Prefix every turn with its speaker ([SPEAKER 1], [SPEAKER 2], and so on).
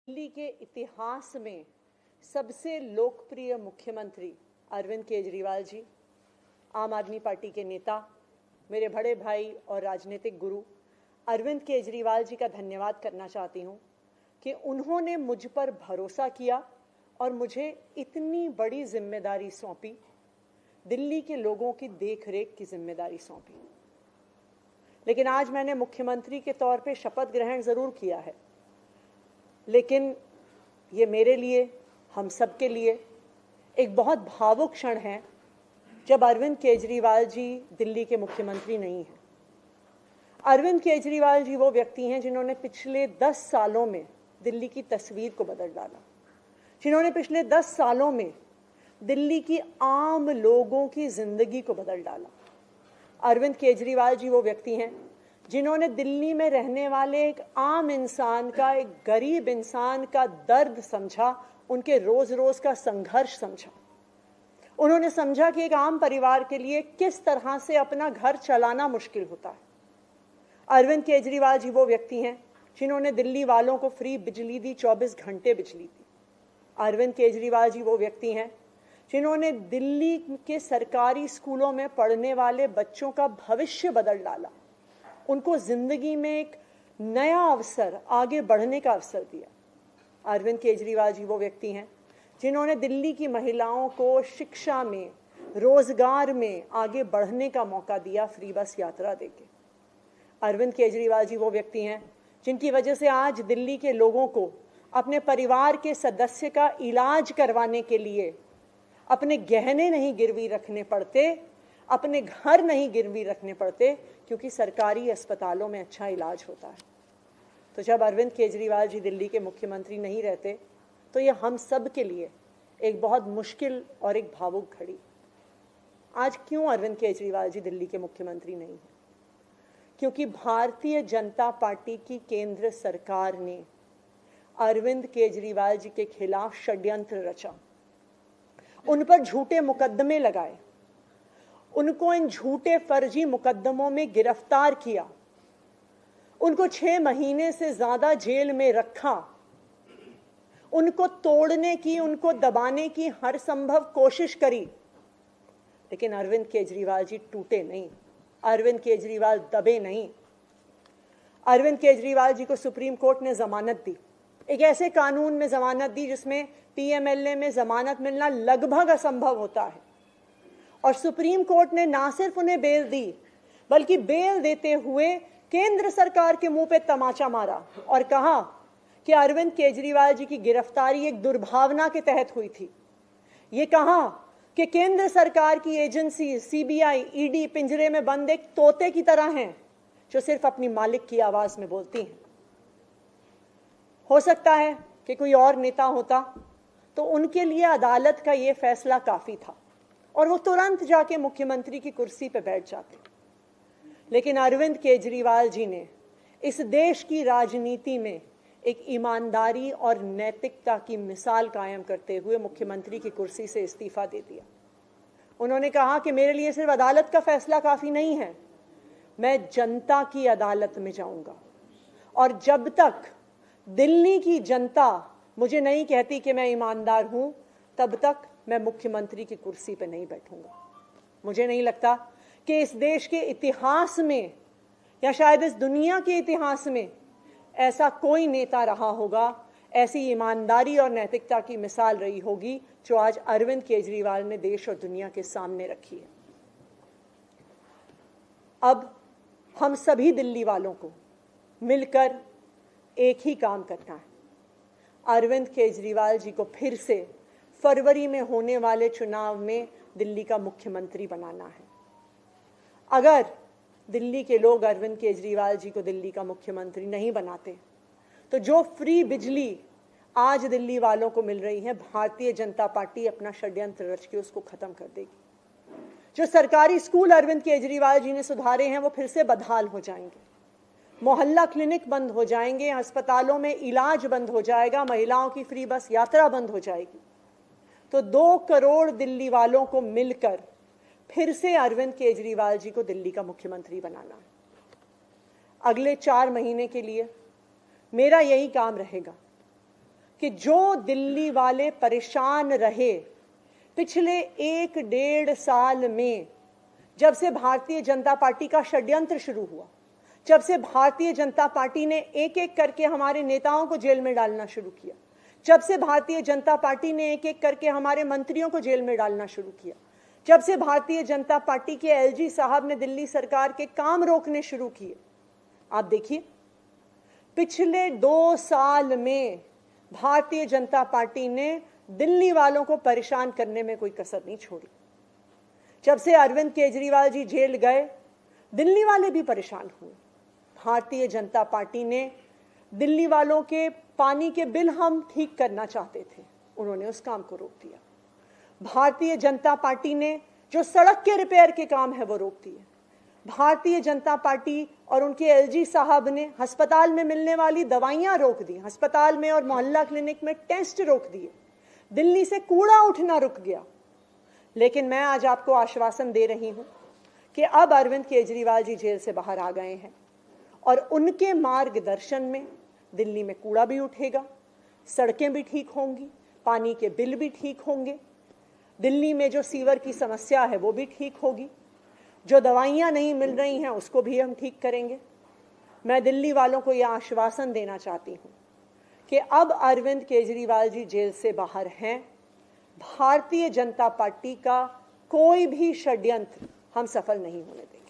[SPEAKER 1] दिल्ली के इतिहास में सबसे लोकप्रिय मुख्यमंत्री अरविंद केजरीवाल जी, आम आदमी पार्टी के नेता, मेरे बड़े भाई और राजनीतिक गुरु अरविंद केजरीवाल जी का धन्यवाद करना चाहती हूँ कि उन्होंने मुझ पर भरोसा किया और मुझे इतनी बड़ी जिम्मेदारी सौंपी, दिल्ली के लोगों की देखरेख की जिम्मेदारी सौंपी। लेकिन आज मैंने मुख्यमंत्री के तौर पे शपथ ग्रहण ज़रूर किया है, लेकिन ये मेरे लिए, हम सब के लिए एक बहुत भावुक क्षण है जब अरविंद केजरीवाल जी दिल्ली के मुख्यमंत्री नहीं हैं। अरविंद केजरीवाल जी वो व्यक्ति हैं जिन्होंने पिछले 10 सालों में दिल्ली की तस्वीर को बदल डाला, जिन्होंने पिछले 10 सालों में दिल्ली की आम लोगों की जिंदगी को बदल डाला। अरविंद केजरीवाल जी वो व्यक्ति हैं जिन्होंने दिल्ली में रहने वाले एक आम इंसान का, एक गरीब इंसान का दर्द समझा, उनके रोज रोज का संघर्ष समझा। उन्होंने समझा कि एक आम परिवार के लिए किस तरह से अपना घर चलाना मुश्किल होता है। अरविंद केजरीवाल जी वो व्यक्ति हैं जिन्होंने दिल्ली वालों को फ्री बिजली दी, 24 घंटे बिजली दी। अरविंद केजरीवाल जी वो व्यक्ति हैं जिन्होंने दिल्ली के सरकारी स्कूलों में पढ़ने वाले बच्चों का भविष्य बदल डाला, उनको जिंदगी में एक नया अवसर, आगे बढ़ने का अवसर दिया। अरविंद केजरीवाल जी वो व्यक्ति हैं जिन्होंने दिल्ली की महिलाओं को शिक्षा में, रोजगार में आगे बढ़ने का मौका दिया, फ्री बस यात्रा देके। अरविंद केजरीवाल जी वो व्यक्ति हैं जिनकी वजह से आज दिल्ली के लोगों को अपने परिवार के सदस्य का इलाज करवाने के लिए अपने गहने नहीं गिरवी रखने पड़ते, अपने घर नहीं गिरवी रखने पड़ते, क्योंकि सरकारी अस्पतालों में अच्छा इलाज होता है। तो जब अरविंद केजरीवाल जी दिल्ली के मुख्यमंत्री नहीं रहते तो ये हम सब के लिए एक बहुत मुश्किल और एक भावुक घड़ी। आज क्यों अरविंद केजरीवाल जी दिल्ली के मुख्यमंत्री नहीं हैं? क्योंकि भारतीय जनता पार्टी की केंद्र सरकार ने अरविंद केजरीवाल जी के खिलाफ षड्यंत्र रचा, उन पर झूठे मुकदमे लगाए, उनको इन झूठे फर्जी मुकदमों में गिरफ्तार किया, उनको 6 महीने से ज्यादा जेल में रखा, उनको तोड़ने की, उनको दबाने की हर संभव कोशिश करी। लेकिन अरविंद केजरीवाल जी टूटे नहीं, अरविंद केजरीवाल दबे नहीं। अरविंद केजरीवाल जी को सुप्रीम कोर्ट ने जमानत दी, एक ऐसे कानून में जमानत दी जिसमें पीएमएलए में जमानत मिलना लगभग असंभव होता है, और सुप्रीम कोर्ट ने ना सिर्फ उन्हें बेल दी, बल्कि बेल देते हुए केंद्र सरकार के मुंह पे तमाचा मारा और कहा कि अरविंद केजरीवाल जी की गिरफ्तारी एक दुर्भावना के तहत हुई थी। ये कहा कि केंद्र सरकार की एजेंसी सीबीआई, ईडी पिंजरे में बंद एक तोते की तरह हैं जो सिर्फ अपनी मालिक की आवाज में बोलती हैं। हो सकता है कि कोई और नेता होता तो उनके लिए अदालत का ये फैसला काफी था और वो तुरंत जाके मुख्यमंत्री की कुर्सी पे बैठ जाते। लेकिन अरविंद केजरीवाल जी ने इस देश की राजनीति में एक ईमानदारी और नैतिकता की मिसाल कायम करते हुए मुख्यमंत्री की कुर्सी से इस्तीफा दे दिया। उन्होंने कहा कि मेरे लिए सिर्फ अदालत का फैसला काफी नहीं है, मैं जनता की अदालत में जाऊंगा, और जब तक दिल्ली की जनता मुझे नहीं कहती कि मैं ईमानदार हूं, तब तक मैं मुख्यमंत्री की कुर्सी पर नहीं बैठूंगा। मुझे नहीं लगता कि इस देश के इतिहास में या शायद इस दुनिया के इतिहास में ऐसा कोई नेता रहा होगा, ऐसी ईमानदारी और नैतिकता की मिसाल रही होगी जो आज अरविंद केजरीवाल ने देश और दुनिया के सामने रखी है। अब हम सभी दिल्ली वालों को मिलकर एक ही काम करना है, अरविंद केजरीवाल जी को फिर से फरवरी में होने वाले चुनाव में दिल्ली का मुख्यमंत्री बनाना है। अगर दिल्ली के लोग अरविंद केजरीवाल जी को दिल्ली का मुख्यमंत्री नहीं बनाते तो जो फ्री बिजली आज दिल्ली वालों को मिल रही है, भारतीय जनता पार्टी अपना षड्यंत्र रच के उसको खत्म कर देगी। जो सरकारी स्कूल अरविंद केजरीवाल जी ने सुधारे हैं वो फिर से बदहाल हो जाएंगे, मोहल्ला क्लिनिक बंद हो जाएंगे, अस्पतालों में इलाज बंद हो जाएगा, महिलाओं की फ्री बस यात्रा बंद हो जाएगी। तो 2 करोड़ दिल्ली वालों को मिलकर फिर से अरविंद केजरीवाल जी को दिल्ली का मुख्यमंत्री बनाना है। अगले 4 महीने के लिए मेरा यही काम रहेगा, कि जो दिल्ली वाले परेशान रहे पिछले 1-1.5 साल में, जब से भारतीय जनता पार्टी का षड्यंत्र शुरू हुआ, जब से भारतीय जनता पार्टी ने एक एक करके हमारे नेताओं को जेल में डालना शुरू किया, जब से भारतीय जनता पार्टी ने एक एक करके हमारे मंत्रियों को जेल में डालना शुरू किया, जब से भारतीय जनता पार्टी के एलजी साहब ने दिल्ली सरकार के काम रोकने शुरू किए, आप देखिए पिछले 2 साल में भारतीय जनता पार्टी ने दिल्ली वालों को परेशान करने में कोई कसर नहीं छोड़ी। जब से अरविंद केजरीवाल जी जेल गए, दिल्ली वाले भी परेशान हुए। भारतीय जनता पार्टी ने दिल्ली वालों के पानी के बिल हम ठीक करना चाहते थे, उन्होंने उस काम को रोक दिया। भारतीय जनता पार्टी ने जो सड़क के रिपेयर के काम है वो रोक दिए। भारतीय जनता पार्टी और उनके एलजी साहब ने अस्पताल में मिलने वाली दवाइयां रोक दी, अस्पताल में और मोहल्ला क्लिनिक में टेस्ट रोक दिए, दिल्ली से कूड़ा उठना रुक गया। लेकिन मैं आज आपको आश्वासन दे रही हूं कि अब अरविंद केजरीवाल जी जेल से बाहर आ गए हैं और उनके मार्गदर्शन में दिल्ली में कूड़ा भी उठेगा, सड़कें भी ठीक होंगी, पानी के बिल भी ठीक होंगे, दिल्ली में जो सीवर की समस्या है वो भी ठीक होगी, जो दवाइयां नहीं मिल रही हैं उसको भी हम ठीक करेंगे। मैं दिल्ली वालों को यह आश्वासन देना चाहती हूं कि अब अरविंद केजरीवाल जी जेल से बाहर हैं, भारतीय जनता पार्टी का कोई भी षड्यंत्र हम सफल नहीं होने देंगे।